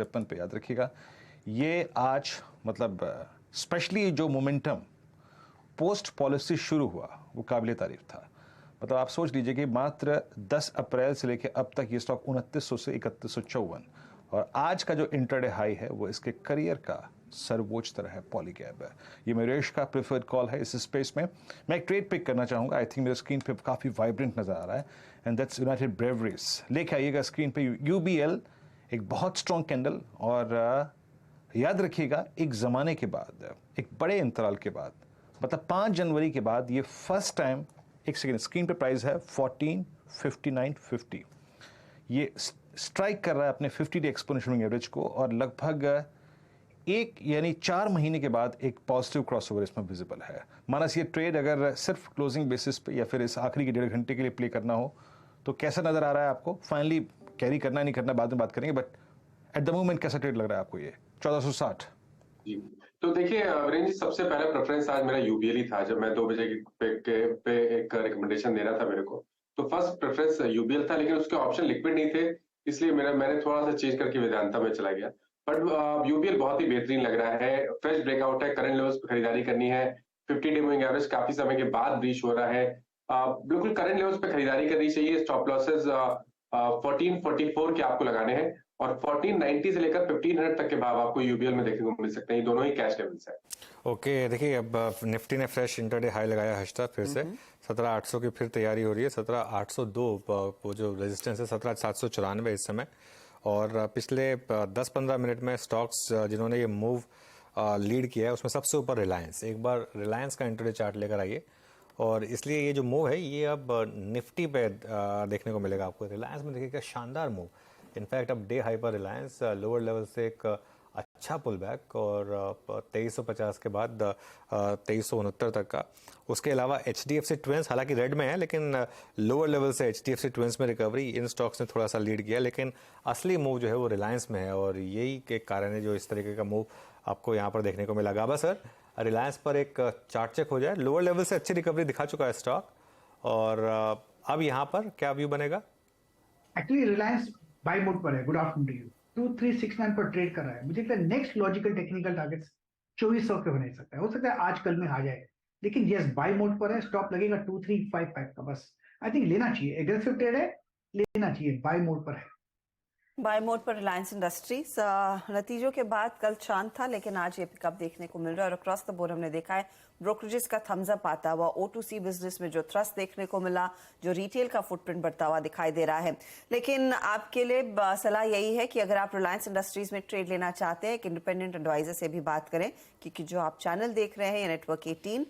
553 पे। याद रखिएगा ये आज मतलब स्पेशली जो मोमेंटम पोस्ट पॉलिसी शुरू हुआ वो काबिल तारीफ था। मतलब आप सोच लीजिए कि मात्र 10 अप्रैल से लेकर अब तक ये स्टॉक 2900 से 3154 और आज का जो इंटरडे हाई है वो इसके करियर का सर्वोच्च तरह है पॉलीकैब। ये मयूरेश का प्रेफर्ड कॉल है इस स्पेस में। मैं एक ट्रेड पिक करना चाहूँगा। आई थिंक मेरे स्क्रीन पे काफ़ी वाइब्रेंट नज़र आ रहा है एंड दैट्स यूनाइटेड ब्रेवरीज। लेके आइएगा स्क्रीन पे UBL, एक बहुत स्ट्रॉन्ग कैंडल और याद रखिएगा एक ज़माने के बाद, एक बड़े अंतराल के बाद, मतलब 5 जनवरी के बाद ये फर्स्ट टाइम, एक सेकेंड, स्क्रीन पे प्राइस है 1459.50, ये स्ट्राइक कर रहा है अपने 50 डे एक्सपोनेंशियल एवरेज को और लगभग एक यानी 4 महीने के बाद एक पॉजिटिव क्रॉसओवर इसमें विजिबल है। मानस ये ट्रेड अगर सिर्फ क्लोजिंग बेसिस पे या फिर इस आखिरी के 1.5 घंटे के लिए प्ले करना हो तो कैसा नजर आ रहा है आपको? फाइनली कैरी करना नहीं करना बाद में बात करेंगे, बट एट द मोमेंट कैसा ट्रेड लग रहा है आपको ये 1460? जी, तो देखिए वीरेंद्र जी, सबसे पहला प्रेफरेंस आज मेरा UBL ही था। जब मैं 2 बजे पे एक रिकमेंडेशन दे रहा था मेरे को, तो फर्स्ट प्रेफरेंस UBL था, लेकिन उसके ऑप्शन लिक्विड नहीं थे, इसलिए मैंने थोड़ा सा चेंज करके वेदांता में चला गया। बट UBL बहुत ही बेहतरीन लग रहा है, फ्रेश ब्रेकआउट है, करंट लेवल्स पे खरीदारी करनी है, 50 डे मूविंग एवरेज काफी समय के बाद ब्रीच हो रहा है। बिल्कुल करंट लेवल्स पे खरीदारी करनी चाहिए। स्टॉप लॉसेस 1444 के आपको लगाने हैं और 1490 से लेकर 1500 तक के भाव आपको UBL में देखने को मिल सकते हैं। ये दोनों ही कैश लेवल्स है। ओके, देखिए अब निफ्टी ने फ्रेश इंटरडे हाई लगाया हर्षदा फिर से 17800 की फिर तैयारी हो रही है। 17802 वो जो रेजिस्टेंस है 17794 इस समय। और पिछले 10-15 मिनट में स्टॉक्स जिन्होंने ये मूव लीड किया है उसमें सबसे ऊपर रिलायंस। एक बार रिलायंस का इंटरडे चार्ट लेकर आइए और इसलिए ये जो मूव है ये अब निफ्टी पे देखने को मिलेगा आपको। रिलायंस में देखिएगा शानदार मूव। इनफैक्ट अब डे हाई पर रिलायंस लोअर लेवल से एक अच्छा पुल बैक और 2350 के बाद 2369 तक का। उसके अलावा HDFC ट्विंस हालांकि रेड में है लेकिन लोअर लेवल से HDFC ट्विंस में रिकवरी, इन स्टॉक्स ने थोड़ा सा लीड किया, लेकिन असली मूव जो है वो रिलायंस में है और यही एक कारण है जो इस तरीके का मूव आपको यहाँ पर देखने को मिला। गाबा सर, रिलायंस पर एक चार्ट चेक हो जाए। लोअर लेवल से अच्छी रिकवरी दिखा चुका है स्टॉक और अब यहाँ पर क्या व्यू बनेगा? एक्चुअली रिलायंस बाय मोड पर है। Good afternoon to you. 2369 पर ट्रेड कर रहा है। मुझे लगता है नेक्स्ट लॉजिकल टेक्निकल टारगेट 2400 के बना सकता है। हो सकता है आज कल में आ जाए, लेकिन यस बाय मोड पर है। स्टॉप लगेगा 2355 का। बस आई थिंक लेना चाहिए। एग्रेसिव ट्रेड है, लेना चाहिए। बाय मोड पर है। बाय मोड पर रिलायंस इंडस्ट्रीज। नतीजों के बाद कल शांत था लेकिन आज ये पिकअप देखने को मिल रहा है और अक्रॉस द बोर्ड हमने देखा है ब्रोकरेजेस का थम्स अप आता हुआ, O2C बिजनेस में जो थ्रस्ट देखने को मिला, जो रिटेल का फुटप्रिंट बढ़ता हुआ दिखाई दे रहा है। लेकिन आपके लिए सलाह यही है कि अगर आप रिलायंस इंडस्ट्रीज में ट्रेड लेना चाहते हैं, एक इंडिपेंडेंट एडवाइजर से भी बात करें, क्योंकि जो आप चैनल देख रहे हैं ये नेटवर्क 18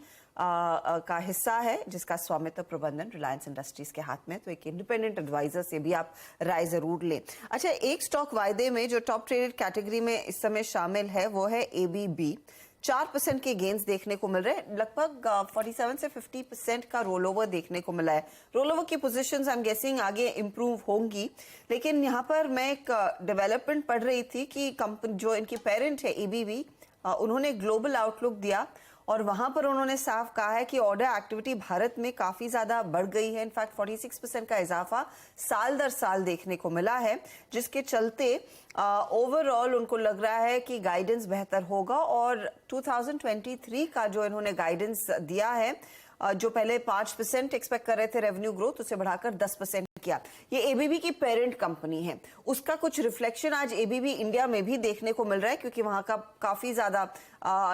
का हिस्सा है जिसका स्वामित्व प्रबंधन रिलायंस इंडस्ट्रीज के हाथ में। तो एक इंडिपेंडेंट एडवाइजर से भी आप राय जरूर लें। अच्छा, एक स्टॉक वायदे में जो टॉप ट्रेडेड कैटेगरी में इस समय शामिल है वो है ABB। 4% के गेन्स देखने को मिल रहे हैं। लगभग 47 से 50% का रोल ओवर देखने को मिला है। रोल ओवर की पोजीशंस आई एम गेसिंग आगे इंप्रूव होंगी, लेकिन यहाँ पर मैं एक डेवलपमेंट पढ़ रही थी कि कंपनी जो इनकी पेरेंट है ABB, उन्होंने ग्लोबल आउटलुक दिया और वहां पर उन्होंने साफ कहा है कि ऑर्डर एक्टिविटी भारत में काफी ज्यादा बढ़ गई है। इनफैक्ट 46% का इजाफा साल दर साल देखने को मिला है, जिसके चलते ओवरऑल उनको लग रहा है कि गाइडेंस बेहतर होगा और 2023 का जो इन्होंने गाइडेंस दिया है, जो पहले 5% एक्सपेक्ट कर रहे थे रेवेन्यू ग्रोथ, उसे बढ़ाकर 10% किया। ये ABB की पेरेंट कंपनी है, उसका कुछ रिफ्लेक्शन आज ABB इंडिया में भी देखने को मिल रहा है क्योंकि वहां का काफी ज्यादा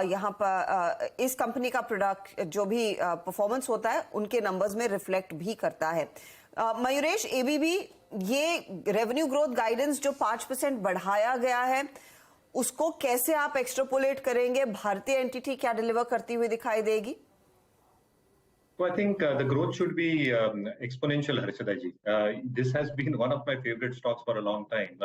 यहाँ पर इस कंपनी का प्रोडक्ट जो भी परफॉर्मेंस होता है उनके नंबर्स में रिफ्लेक्ट भी करता है। मयूरेश, ABB ये रेवेन्यू ग्रोथ गाइडेंस जो 5% बढ़ाया गया है उसको कैसे आप एक्सट्रापोलेट करेंगे? भारतीय एंटिटी क्या डिलीवर करती हुई दिखाई देगी? So I think the growth should be exponential, Harshada ji. This has been one of my favorite stocks for a long time.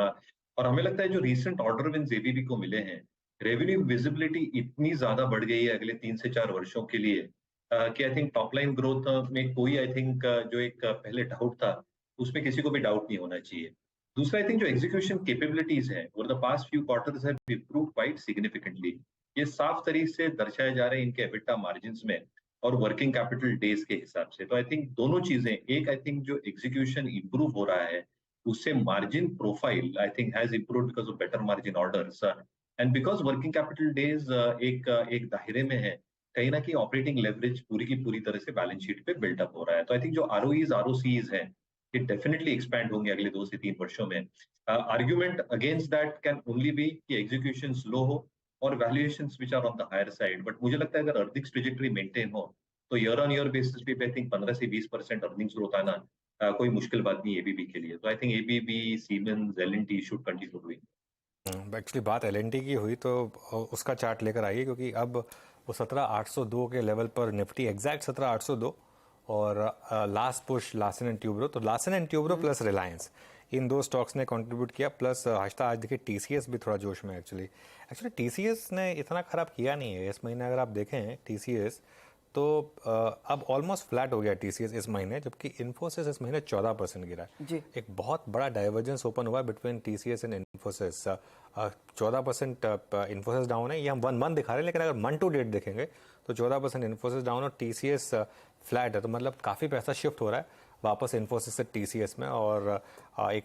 और हमें लगता है जो recent order wins ABB को मिले हैं, revenue visibility इतनी ज्यादा बढ़ गई है अगले 3 से 4 वर्षों के लिए कि I think top line growth में कोई I think जो एक पहले डाउट था उसमें किसी को भी डाउट नहीं होना चाहिए। दूसरा I think जो execution capabilities हैं over the past few quarters have improved quite significantly. ये साफ तरीके से दर्शाए जा रहे हैं इनके EBITDA margins में और वर्किंग कैपिटल डेज के हिसाब से। तो आई थिंक दोनों चीजें, एक आई थिंक जो एग्जीक्यूशन इंप्रूव हो रहा है उससे margin profile I think has improved because of better margin orders and because working capital days एक दायरे में है, कहीं ना कहीं ऑपरेटिंग लेवरेज पूरी की पूरी तरह से बैलेंस शीट पे बिल्डअप हो रहा है। तो आई थिंक जो आरओईज आरओसीज हैं ये डेफिनेटली एक्सपैंड होंगे अगले 2 से 3 वर्षों में। Argument against that can only be कि एग्जीक्यूशन स्लो हो और valuations which are on the higher side, but मुझे लगता है अगर अर्निंग्स ट्रेजेक्टरी मेंटेन हो तो ईयर ऑन ईयर बेसिस पे आई थिंक 15 से 20% अर्निंग्स ग्रोथ आना कोई मुश्किल बात नहीं एबीबी के लिए। तो I think ABB, Siemens, LNT should continue doing. Actually बात एलएनटी की हुई तो उसका चार्ट लेकर आइए, क्योंकि अब वो 17,802 के लेवल पर निफ्टी एग्जैक्ट 17,802 और last push Larsen and Toubro, तो Larsen and Toubro plus Reliance इन दो स्टॉक्स ने कंट्रीब्यूट किया। प्लस आज देखिए टीसीएस भी थोड़ा जोश में एक्चुअली टीसीएस ने इतना खराब किया नहीं है इस महीने। अगर आप देखें टीसीएस तो अब ऑलमोस्ट फ्लैट हो गया टीसीएस इस महीने, जबकि इन्फोसिस इस महीने 14% गिरा है। एक बहुत बड़ा डाइवर्जेंस ओपन हुआ between TCS and Infosys. 14% Infosys down है, ये हम 1 मंथ दिखा रहे हैं, लेकिन अगर मंथ टू डेट देखेंगे तो 14% इन्फोसिस डाउन और टीसीएस फ्लैट है। तो मतलब काफ़ी पैसा शिफ्ट हो रहा है वापस इन्फोसिस से टीसीएस में। और एक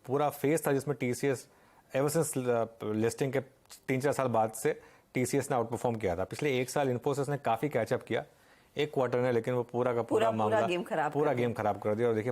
पूरा फेज था जिसमें टीसीएस एवर सिंस लिस्टिंग के 3-4 साल बाद से टीसीएस ने आउट परफॉर्म किया था। पिछले 1 साल इन्फोसिस ने काफी कैचअप किया, 1 क्वार्टर ने, लेकिन वो पूरा का पूरा मामला गेम खराब पूरा गेम खराब कर दिया। और देखिए